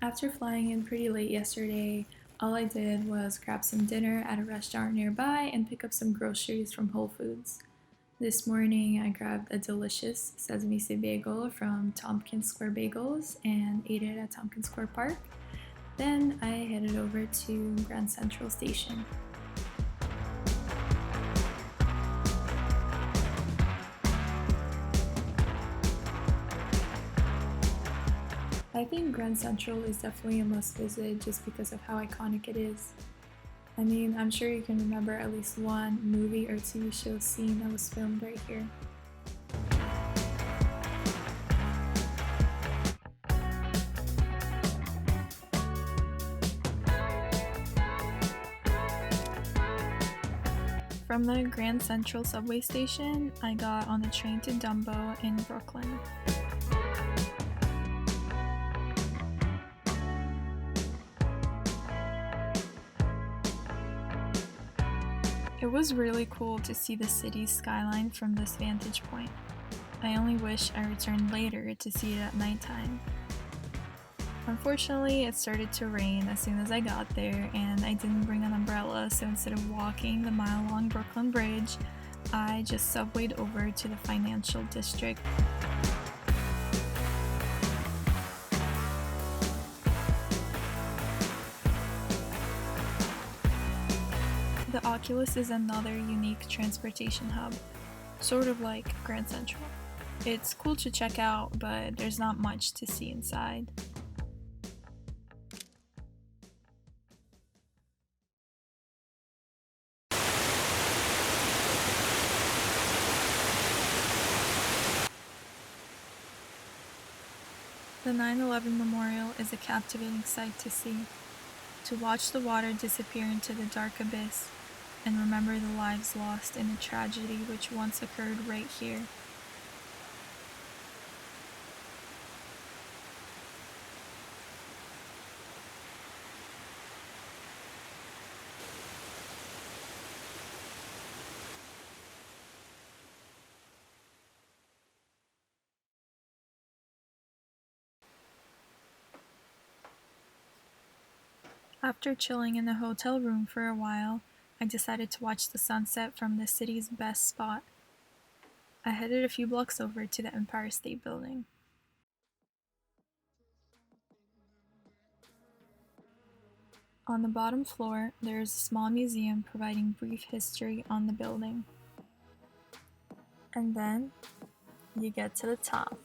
After flying in pretty late yesterday, all I did was grab some dinner at a restaurant nearby and pick up some groceries from Whole Foods. This morning, I grabbed a delicious sesame seed bagel from Tompkins Square Bagels and ate it at Tompkins Square Park. Then I headed over to Grand Central Station. I think Grand Central is definitely a must visit just because of how iconic it is. I mean, I'm sure you can remember at least one movie or TV show scene that was filmed right here. From the Grand Central subway station, I got on the train to Dumbo in Brooklyn. It was really cool to see the city's skyline from this vantage point. I only wish I returned later to see it at nighttime. Unfortunately, it started to rain as soon as I got there, and I didn't bring an umbrella, so instead of walking the mile-long Brooklyn Bridge, I just subwayed over to the financial district. The Oculus is another unique transportation hub, sort of like Grand Central. It's cool to check out, but there's not much to see inside. The 9/11 Memorial is a captivating sight to see. To watch the water disappear into the dark abyss and remember the lives lost in a tragedy which once occurred right here. After chilling in the hotel room for a while, I decided to watch the sunset from the city's best spot. I headed a few blocks over to the Empire State Building. On the bottom floor, there is a small museum providing brief history on the building. And then, you get to the top.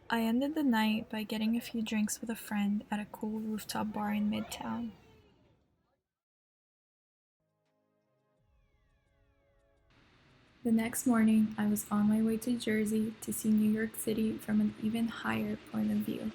I ended the night by getting a few drinks with a friend at a cool rooftop bar in Midtown. The next morning, I was on my way to Jersey to see New York City from an even higher point of view.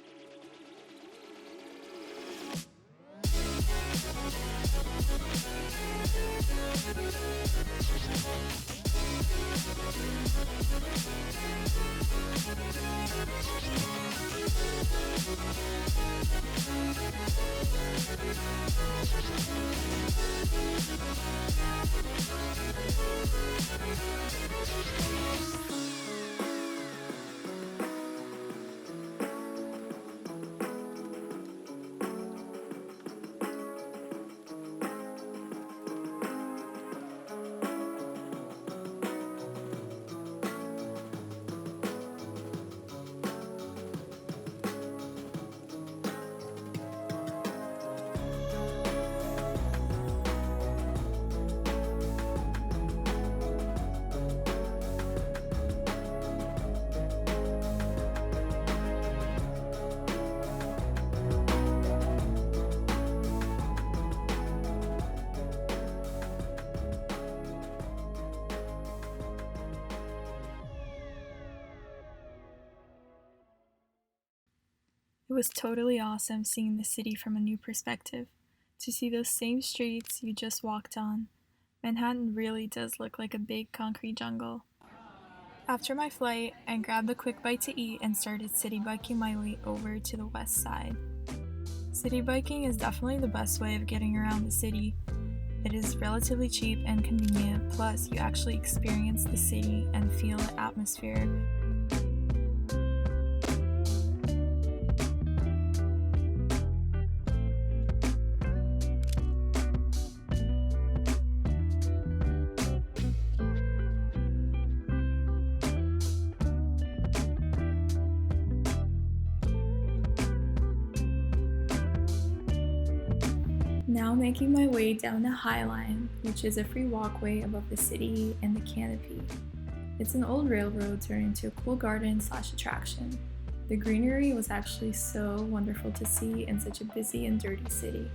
It was totally awesome seeing the city from a new perspective. To see those same streets you just walked on. Manhattan really does look like a big concrete jungle. After my flight, I grabbed a quick bite to eat and started city biking my way over to the west side. City biking is definitely the best way of getting around the city. It is relatively cheap and convenient, plus you actually experience the city and feel the atmosphere. Now making my way down the High Line, which is a free walkway above the city and the canopy. It's an old railroad turned into a cool garden/attraction. The greenery was actually so wonderful to see in such a busy and dirty city.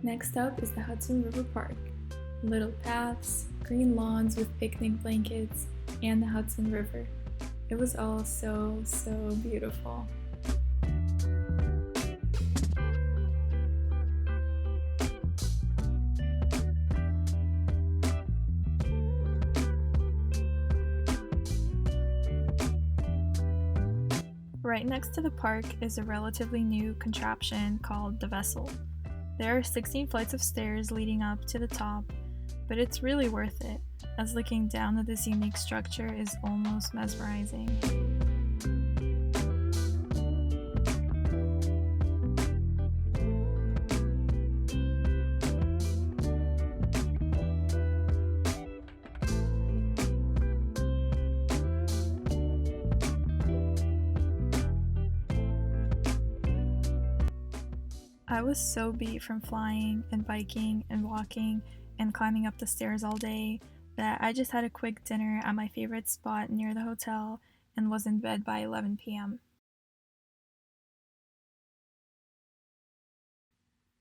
Next up is the Hudson River Park. Little paths, green lawns with picnic blankets, and the Hudson River. It was all so beautiful. Right next to the park is a relatively new contraption called the Vessel. There are 16 flights of stairs leading up to the top, but it's really worth it, as looking down at this unique structure is almost mesmerizing. I was so beat from flying and biking and walking and climbing up the stairs all day that I just had a quick dinner at my favorite spot near the hotel and was in bed by 11 p.m.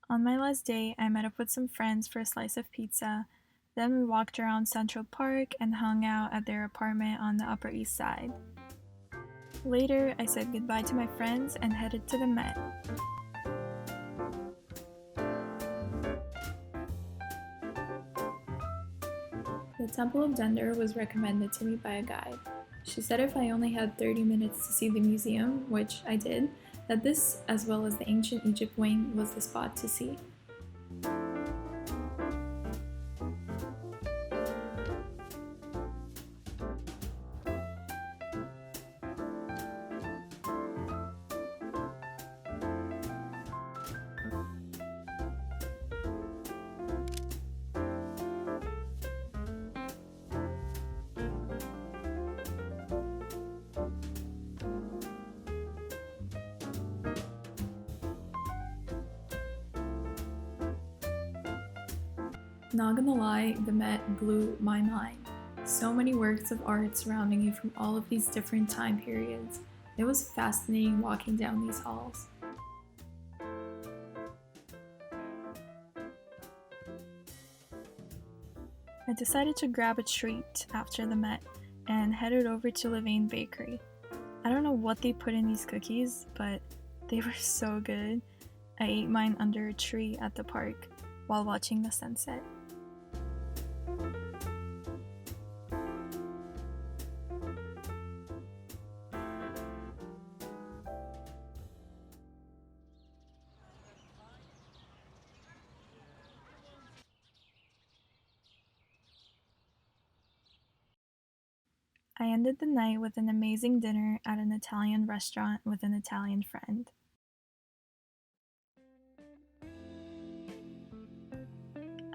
On my last day, I met up with some friends for a slice of pizza. Then we walked around Central Park and hung out at their apartment on the Upper East Side. Later, I said goodbye to my friends and headed to the Met. The Temple of Dender was recommended to me by a guide. She said if I only had 30 minutes to see the museum, which I did, that this, as well as the ancient Egypt wing, was the spot to see. Not gonna lie, the Met blew my mind. So many works of art surrounding you from all of these different time periods. It was fascinating walking down these halls. I decided to grab a treat after the Met and headed over to Levan Bakery. I don't know what they put in these cookies, but they were so good. I ate mine under a tree at the park while watching the sunset. I ended the night with an amazing dinner at an Italian restaurant with an Italian friend.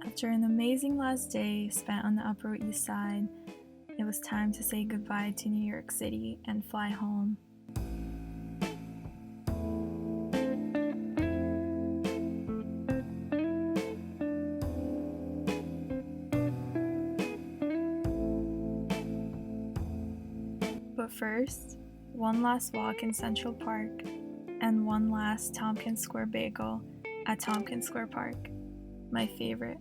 After an amazing last day spent on the Upper East Side, it was time to say goodbye to New York City and fly home. But first, one last walk in Central Park and one last Tompkins Square bagel at Tompkins Square Park, my favorite.